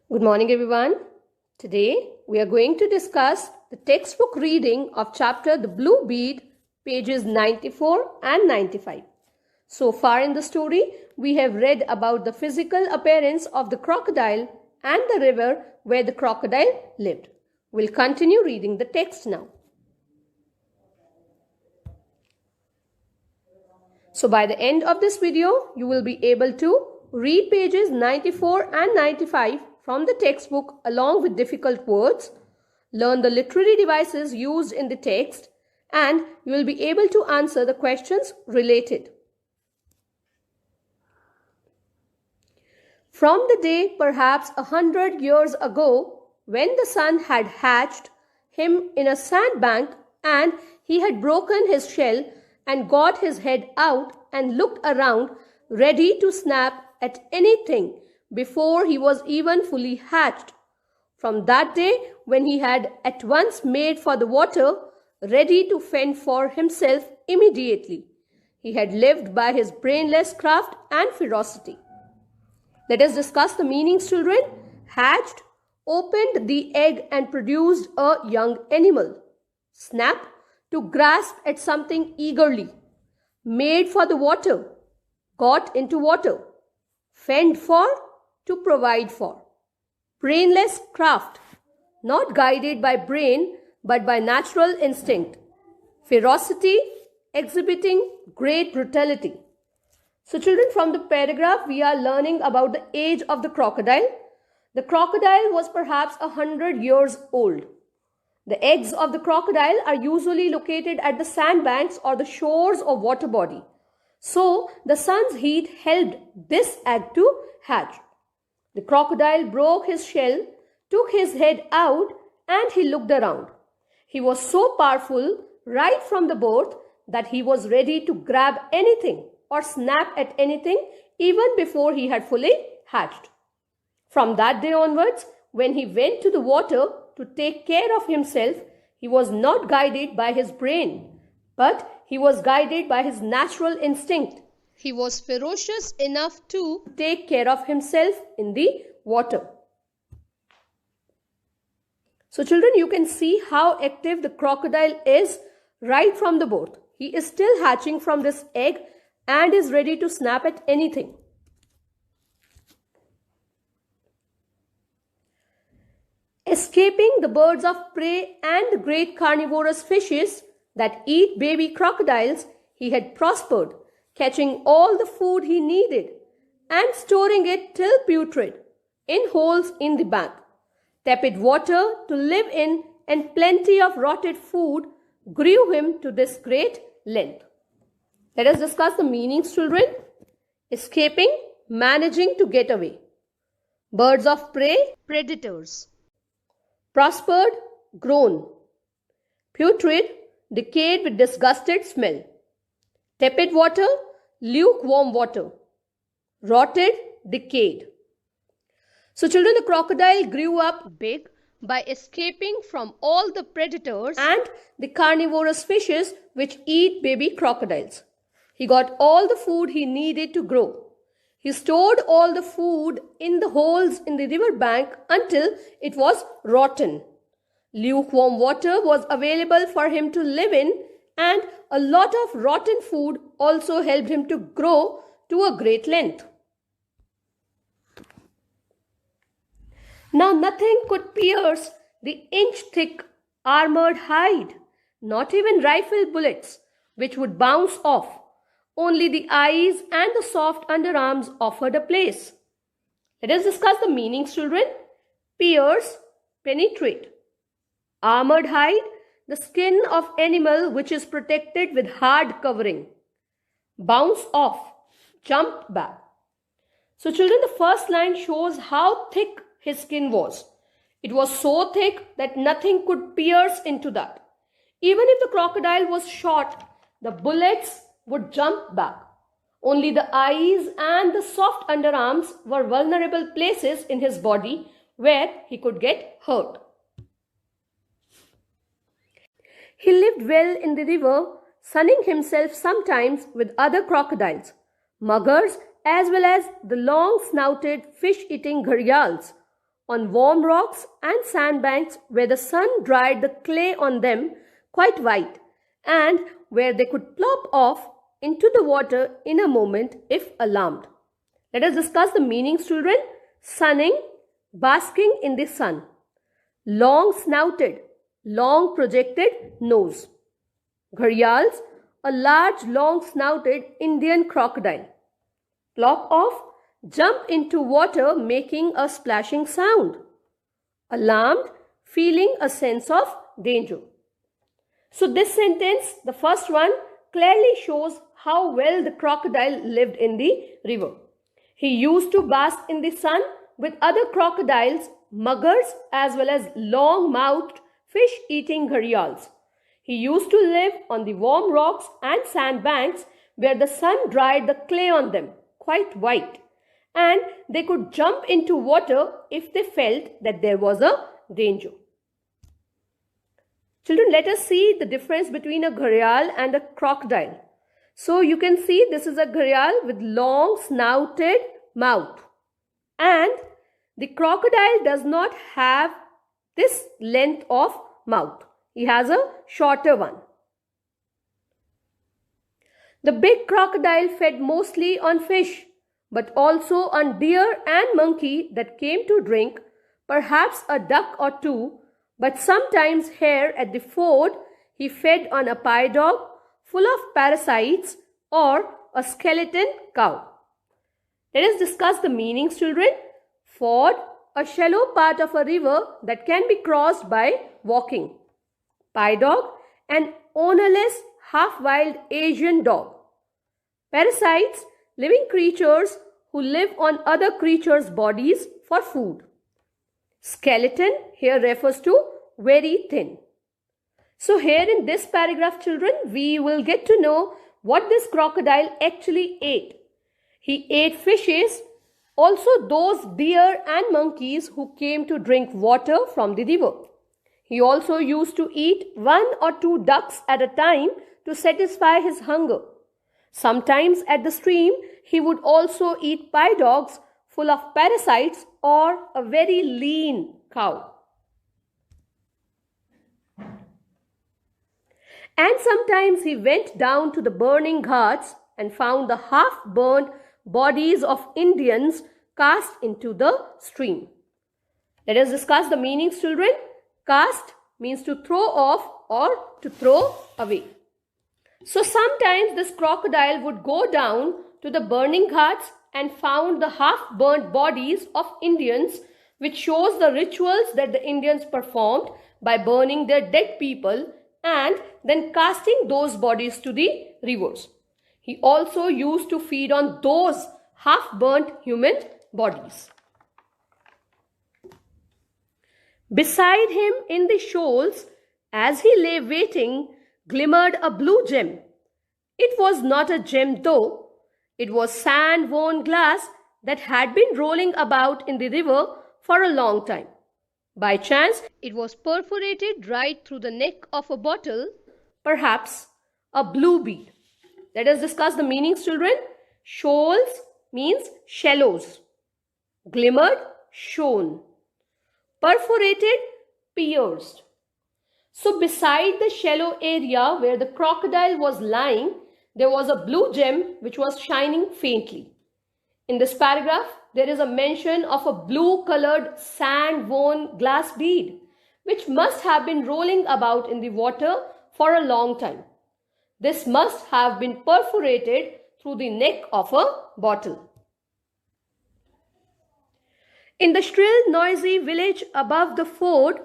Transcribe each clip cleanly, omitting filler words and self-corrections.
Good morning, everyone. Today we are going to discuss the textbook reading of chapter The Blue Bead, pages 94 and 95. So far in the story, we have read about the physical appearance of the crocodile and the river where the crocodile lived. We'll continue reading the text now. So by the end of this video, you will be able to read pages 94 and 95 from the textbook along with difficult words, learn the literary devices used in the text, and you will be able to answer the questions related. From the day perhaps 100 years ago, when the sun had hatched him in a sandbank and he had broken his shell and got his head out and looked around, ready to snap at anything before he was even fully hatched. From that day, when he had at once made for the water, ready to fend for himself immediately, he had lived by his brainless craft and ferocity. Let us discuss the meanings, children. Hatched, opened the egg and produced a young animal. Snap, to grasp at something eagerly. Made for the water, got into water. Fend for, to provide for. Brainless craft, not guided by brain but by natural instinct. Ferocity, exhibiting great brutality. So children, from the paragraph we are learning about the age of the crocodile. The crocodile was perhaps 100 years old. The eggs of the crocodile are usually located at the sandbanks or the shores of water body. So the sun's heat helped this egg to hatch. The crocodile broke his shell, took his head out, and he looked around. He was so powerful right from the birth that he was ready to grab anything or snap at anything even before he had fully hatched. From that day onwards, when he went to the water to take care of himself, he was not guided by his brain, but he was guided by his natural instinct. He was ferocious enough to take care of himself in the water. So children, you can see how active the crocodile is right from the birth. He is still hatching from this egg and is ready to snap at anything. Escaping the birds of prey and the great carnivorous fishes that eat baby crocodiles, he had prospered, catching all the food he needed and storing it till putrid in holes in the bank. Tepid water to live in and plenty of rotted food grew him to this great length. Let us discuss the meanings, children. Escaping, managing to get away. Birds of prey, predators. Prospered, grown. Putrid, decayed with disgusted smell. Tepid water, lukewarm water. Rotted, decayed. So children, the crocodile grew up big by escaping from all the predators and the carnivorous fishes which eat baby crocodiles. He got all the food he needed to grow. He stored all the food in the holes in the river bank until it was rotten. Lukewarm water was available for him to live in, and a lot of rotten food also helped him to grow to a great length. Now nothing could pierce the inch-thick armored hide, not even rifle bullets, which would bounce off. Only the eyes and the soft underarms offered a place. Let us discuss the meanings, children. Pierce, penetrate. Armored hide, the skin of animal which is protected with hard covering. Bounce off, jump back. So children, the first line shows how thick his skin was. It was so thick that nothing could pierce into that. Even if the crocodile was shot, the bullets would jump back. Only the eyes and the soft underarms were vulnerable places in his body where he could get hurt. He lived well in the river, sunning himself sometimes with other crocodiles, muggers, as well as the long-snouted fish-eating gharials, on warm rocks and sandbanks where the sun dried the clay on them quite white, and where they could plop off into the water in a moment if alarmed. Let us discuss the meanings, children. Sunning, basking in the sun. Long snouted, long projected nose. Gharials, a large long snouted Indian crocodile. Plop off, jump into water making a splashing sound. Alarmed, feeling a sense of danger. So this sentence, the first one, clearly shows how well the crocodile lived in the river. He used to bask in the sun with other crocodiles, muggers, as well as long-mouthed fish-eating gharials. He used to live on the warm rocks and sandbanks where the sun dried the clay on them, quite white, and they could jump into water if they felt that there was a danger. Children, let us see the difference between a gharial and a crocodile. So you can see this is a gharial with long snouted mouth, and the crocodile does not have this length of mouth. He has a shorter one. The big crocodile fed mostly on fish, but also on deer and monkey that came to drink, perhaps a duck or two, but sometimes here at the ford he fed on a pie dog full of parasites or a skeleton cow. Let us discuss the meanings, children. Ford, a shallow part of a river that can be crossed by walking. Pie dog, an ownerless half-wild Asian dog. Parasites, living creatures who live on other creatures' bodies for food. Skeleton here refers to very thin. So here in this paragraph, children, we will get to know what this crocodile actually ate. He ate fishes, also those deer and monkeys who came to drink water from the river. He also used to eat 1 or 2 ducks at a time to satisfy his hunger. Sometimes at the stream, he would also eat pie dogs full of parasites or a very lean cow. And sometimes he went down to the burning ghats and found the half-burnt bodies of Indians cast into the stream. Let us discuss the meanings, children. Cast means to throw off or to throw away. So sometimes this crocodile would go down to the burning ghats and found the half-burnt bodies of Indians, which shows the rituals that the Indians performed by burning their dead people and then casting those bodies to the rivers. He also used to feed on those half-burnt human bodies. Beside him in the shoals, as he lay waiting, glimmered a blue gem. It was not a gem though. It was sand-worn glass that had been rolling about in the river for a long time. By chance, it was perforated right through the neck of a bottle, perhaps a blue bead. Let us discuss the meanings, children. Shoals means shallows. Glimmered, shone. Perforated, pierced. So beside the shallow area where the crocodile was lying, there was a blue gem which was shining faintly. In this paragraph, there is a mention of a blue-colored sand-worn glass bead, which must have been rolling about in the water for a long time. This must have been perforated through the neck of a bottle. In the shrill, noisy village above the ford,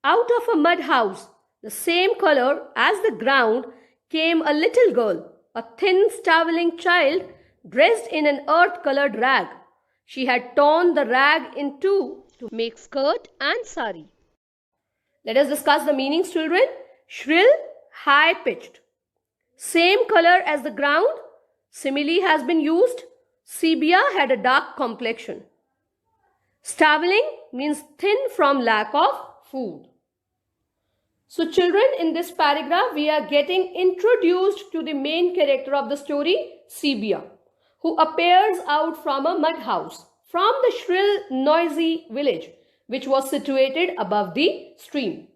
out of a mud house, the same color as the ground, came a little girl, a thin, starveling child, dressed in an earth-colored rag. She had torn the rag in two to make skirt and sari. Let us discuss the meanings, children. Shrill, high-pitched. Same color as the ground. Simile has been used. Sepia had a dark complexion. Starveling means thin from lack of food. So children, in this paragraph, we are getting introduced to the main character of the story, Sepia, who appears out from a mud house, from the shrill, noisy village, which was situated above the stream.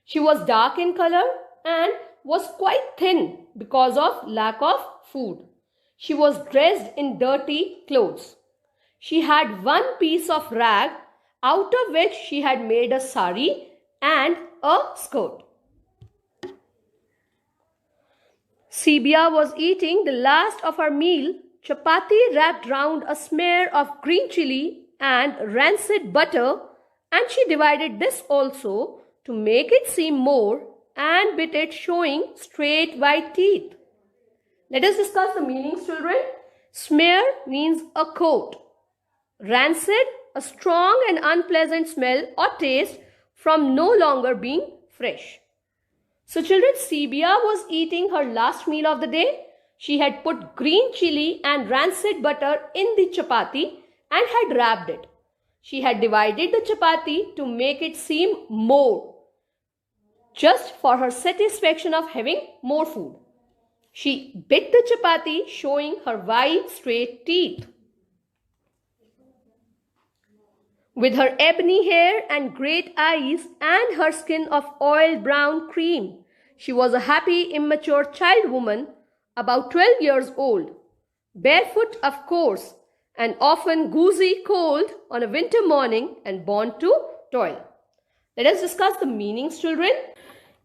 She was dark in color and was quite thin because of lack of food. She was dressed in dirty clothes. She had one piece of rag out of which she had made a sari and a skirt. Sibia was eating the last of her meal, chapati wrapped round a smear of green chili and rancid butter, and she divided this also to make it seem more and bit it, showing straight white teeth. Let us discuss the meanings, children. Smear means a coat. Rancid, a strong and unpleasant smell or taste from no longer being fresh. So children, Sibia was eating her last meal of the day. She had put green chili and rancid butter in the chapati and had wrapped it. She had divided the chapati to make it seem more, just for her satisfaction of having more food. She bit the chapati, showing her white straight teeth. With her ebony hair and great eyes and her skin of oiled brown cream, she was a happy, immature child woman, about 12 years old, barefoot of course, and often goosey cold on a winter morning and born to toil. Let us discuss the meanings, children.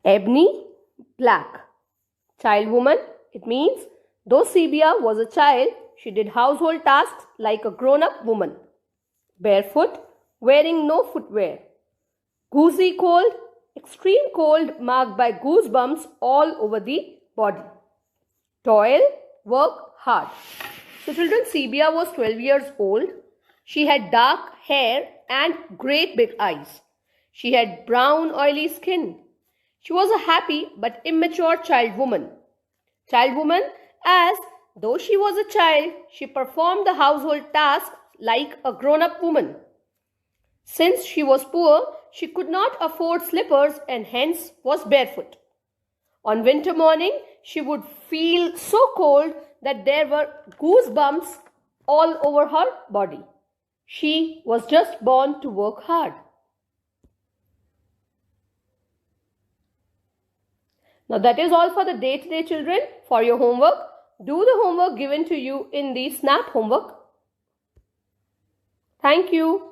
Ebony, black. Child woman, it means though Sibia was a child, she did household tasks like a grown-up woman. Barefoot, wearing no footwear. Goosey cold, extreme cold marked by goosebumps all over the body. Toil, work hard. So children, Sibia was 12 years old. She had dark hair and great big eyes. She had brown oily skin. She was a happy but immature child woman. Child woman, as though she was a child, she performed the household tasks like a grown-up woman. Since she was poor, she could not afford slippers and hence was barefoot. On winter morning, she would feel so cold that there were goosebumps all over her body. She was just born to work hard. Now that is all for the day today, children. For your homework, do the homework given to you in the SNAP homework. Thank you.